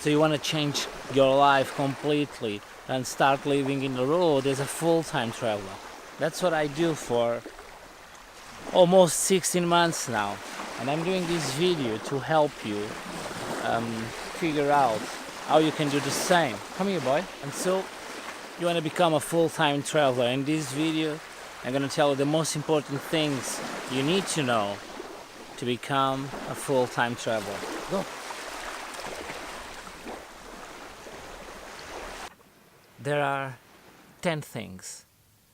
So you want to change your life completely and start living in the road as a full-time traveler. That's what I do for almost 16 months now. And I'm doing this video to help you figure out how you can do the same. Come here, boy. And so you want to become a full-time traveler. In this video, I'm going to tell you the most important things you need to know to become a full-time traveler. Go. There are 10 things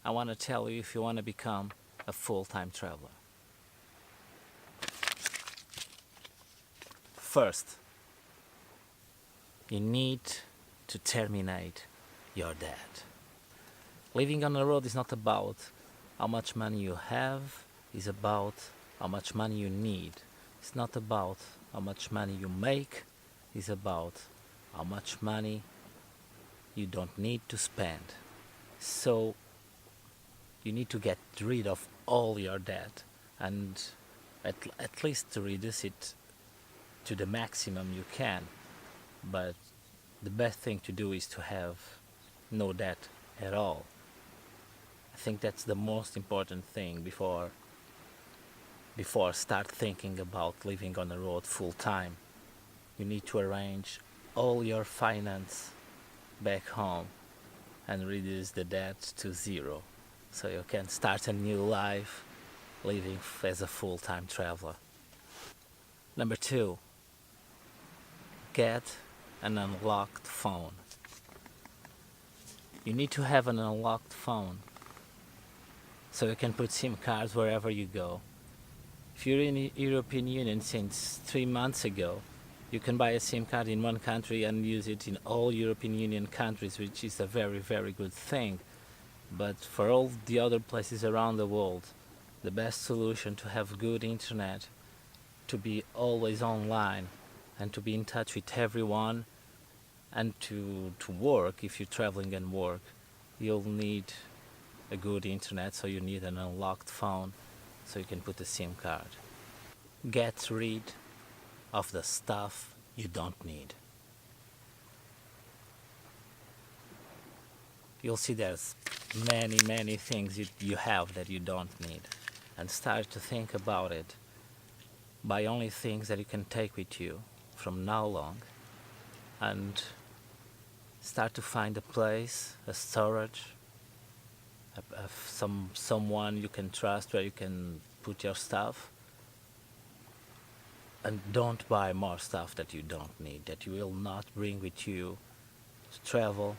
I want to tell you if you want to become a full-time traveler. First, you need to terminate your debt. Living on the road is not about how much money you have, it's about how much money you need. It's not about how much money you make, it's about how much money you don't need to spend. So you need to get rid of all your debt and at least to reduce it to the maximum you can. But the best thing to do is to have no debt at all. I think that's the most important thing before start thinking about living on the road full time. You need to arrange all your finance back home and reduce the debt to zero so you can start a new life living as a full-time traveler. Number 2, get an unlocked phone. You need to have an unlocked phone so you can put SIM cards wherever you go. If you're in the European Union since 3 months ago, you can buy a SIM card in one country and use it in all European Union countries, which is a very, very good thing. But for all the other places around the world, the best solution to have good internet, to be always online, and to be in touch with everyone, and to work, if you're traveling and work, you'll need a good internet, so you need an unlocked phone, so you can put a SIM card. Get rid of the stuff you don't need. You'll see there's many things you have that you don't need, and start to think about it. Buy only things that you can take with you from now on, and start to find a place, a storage, someone you can trust where you can put your stuff. And don't buy more stuff that you don't need, that you will not bring with you to travel.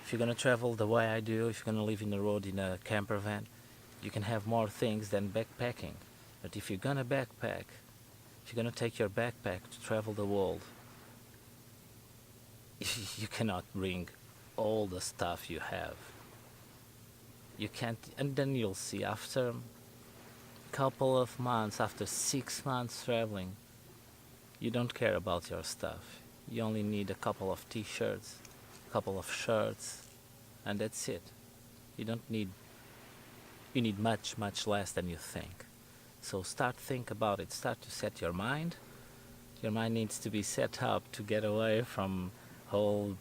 If you're gonna travel the way I do, if you're gonna live in the road in a camper van, you can have more things than backpacking. But if you're gonna backpack, if you're gonna take your backpack to travel the world, you cannot bring all the stuff you have. You can't, and then you'll see after a couple of months, after 6 months traveling, you don't care about your stuff. You only need a couple of t-shirts, a couple of shirts, and that's it. You need much less than you think. So start think about it, start to set your mind. Your mind needs to be set up to get away from all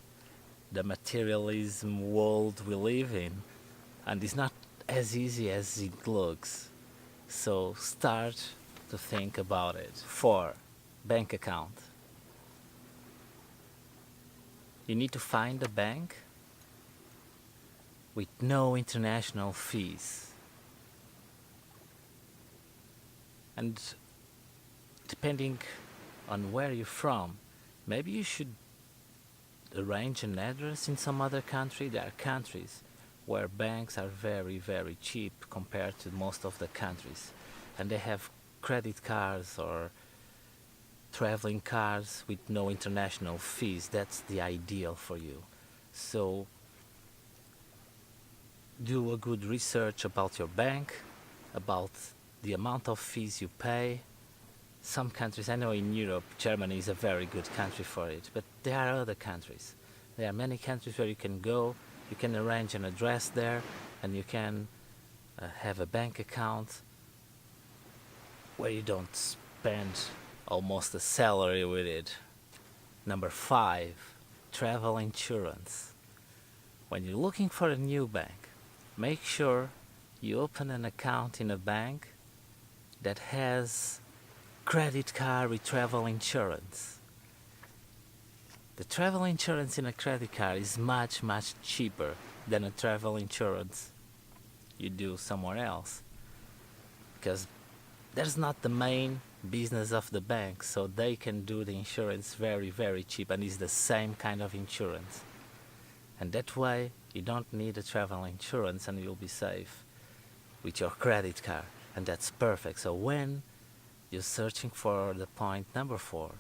the materialism world we live in. And it's not as easy as it looks. So start to think about it. 4, bank account. You need to find a bank with no international fees. And depending on where you're from, maybe you should arrange an address in some other country. There are countries where banks are very cheap compared to most of the countries, and they have credit cards or traveling cards with no international fees. That's the ideal for you. So do a good research about your bank, about the amount of fees you pay. Some countries, I know in Europe, Germany is a very good country for it, but there are other countries. There are many countries where you can go, you can arrange an address there, and you can have a bank account where you don't spend almost a salary with it. Number 5, travel insurance. When you're looking for a new bank, make sure you open an account in a bank that has credit card with travel insurance. The travel insurance in a credit card is much, much cheaper than a travel insurance you do somewhere else, because that's not the main business of the bank, so they can do the insurance very, very cheap, and it's the same kind of insurance. And that way you don't need a travel insurance and you'll be safe with your credit card, and that's perfect. So when you're searching for the point number 4,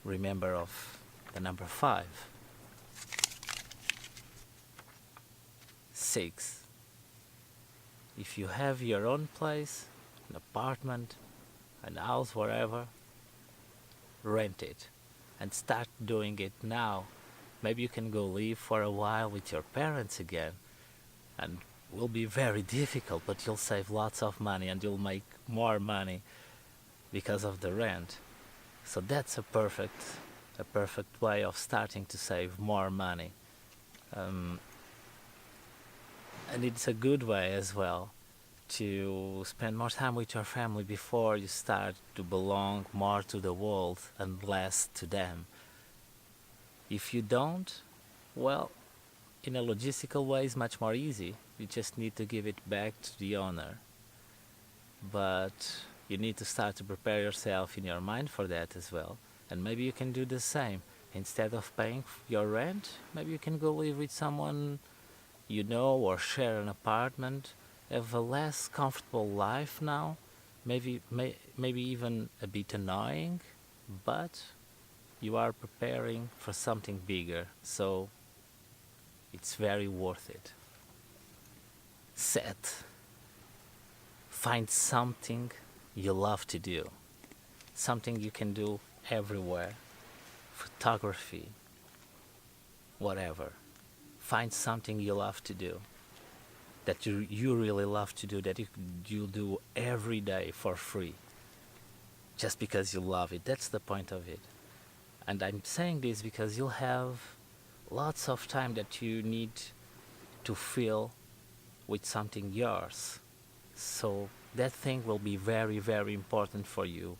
remember of the number 5. 6, if you have your own place, an apartment, an house, wherever, rent it and start doing it now. Maybe you can go live for a while with your parents again, and will be very difficult, but you'll save lots of money and you'll make more money because of the rent. So that's a perfect way of starting to save more money. And it's a good way as well to spend more time with your family before you start to belong more to the world and less to them. If you don't, well, in a logistical way it's much more easy. You just need to give it back to the owner. But you need to start to prepare yourself in your mind for that as well. And maybe you can do the same. Instead of paying your rent, maybe you can go live with someone you know or share an apartment, have a less comfortable life now, maybe even a bit annoying, but you are preparing for something bigger, so it's very worth it. 7, find something you love to do, something you can do everywhere, photography, whatever. Find something you love to do, that you really love to do, that you do every day for free, just because you love it. That's the point of it. And I'm saying this because you'll have lots of time that you need to fill with something yours. So that thing will be very, very important for you.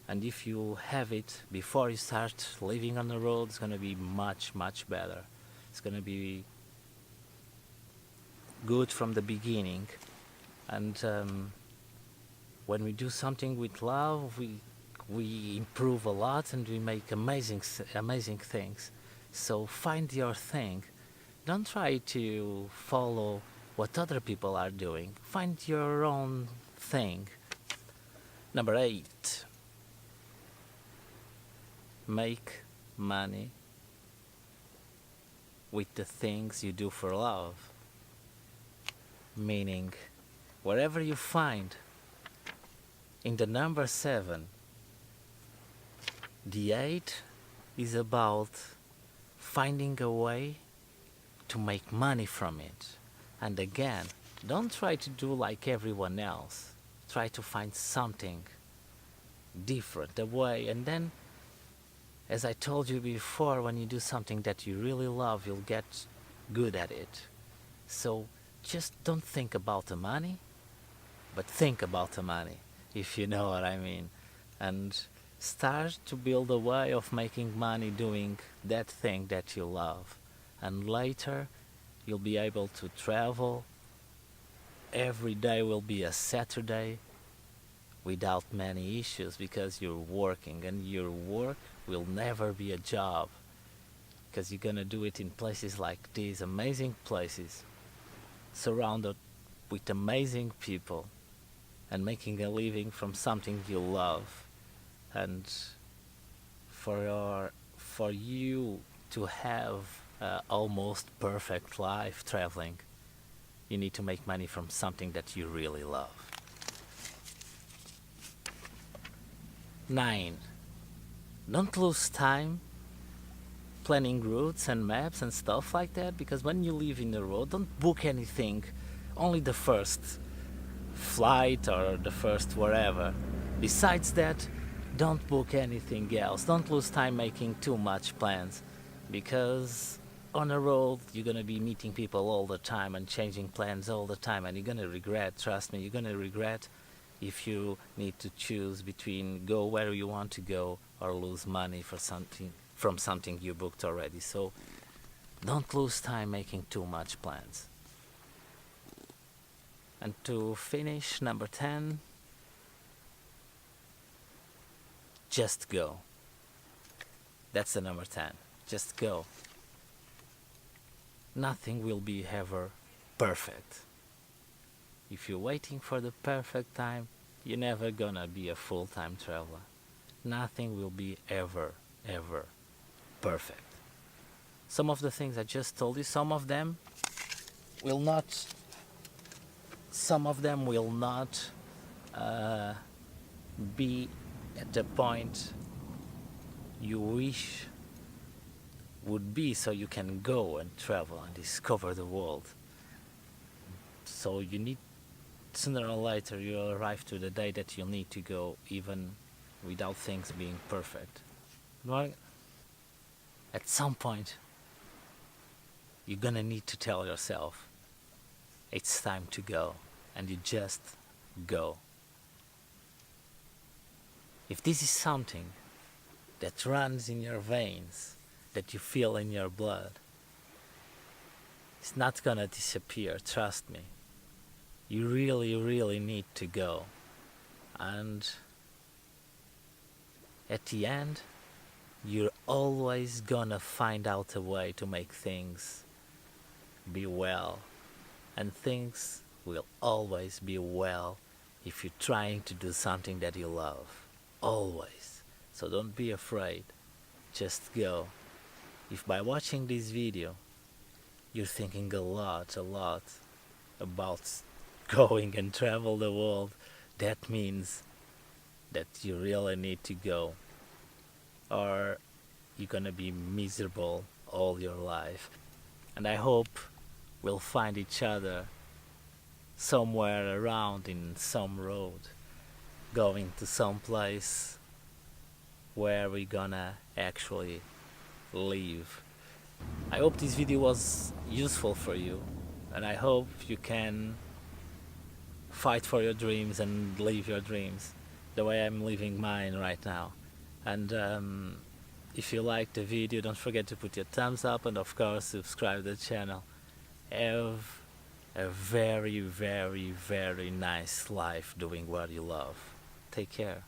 And if you have it before you start living on the road, it's going to be much, much better. It's going to be good from the beginning. And when we do something with love, we improve a lot and we make amazing things. So find your thing. Don't try to follow what other people are doing. Find your own thing. Number 8. Make money with the things you do for love. Meaning, wherever you find in the number 7, the 8 is about finding a way to make money from it. And again, don't try to do like everyone else. Try to find something different, a way. And then, as I told you before, when you do something that you really love, you'll get good at it. So just don't think about the money, but think about the money, if you know what I mean. And start to build a way of making money doing that thing that you love. And later, you'll be able to travel. Every day will be a Saturday without many issues, because you're working, and your work will never be a job, because you're gonna do it in places like these, amazing places, surrounded with amazing people, and making a living from something you love. And for you to have almost perfect life traveling, you need to make money from something that you really love. 9. Don't lose time planning routes and maps and stuff like that, because when you live in the road, don't book anything, only the first flight or the first wherever. Besides that, Don't book anything else. Don't lose time making too much plans, because on a road you're gonna be meeting people all the time and changing plans all the time, and you're gonna regret. Trust me, you're gonna regret if you need to choose between go where you want to go or lose money for something from something you booked already. So don't lose time making too much plans. And to finish, number 10, just go. That's the number 10. Just go. Nothing will be ever perfect. If you're waiting for the perfect time, you're never gonna be a full-time traveler. Nothing will be ever perfect. Some of the things I just told you, some of them will not be at the point you wish would be, so you can go and travel and discover the world. So you need, sooner or later you'll arrive to the day that you'll need to go, even without things being perfect. Well, at some point you're gonna need to tell yourself it's time to go, and you just go. If this is something that runs in your veins, that you feel in your blood, it's not gonna disappear, trust me. You really need to go. And at the end, you're always gonna find out a way to make things be well. And things will always be well if you're trying to do something that you love. Always. So don't be afraid. Just go. If by watching this video you're thinking a lot about going and travel the world, that means that you really need to go, or you're gonna be miserable all your life. And I hope we'll find each other somewhere around in some road, going to some place where we're gonna actually live. I hope this video was useful for you, and I hope you can fight for your dreams and live your dreams the way I'm living mine right now. And if you liked the video, don't forget to put your thumbs up, and of course subscribe to the channel. Have a very nice life doing what you love. Take care.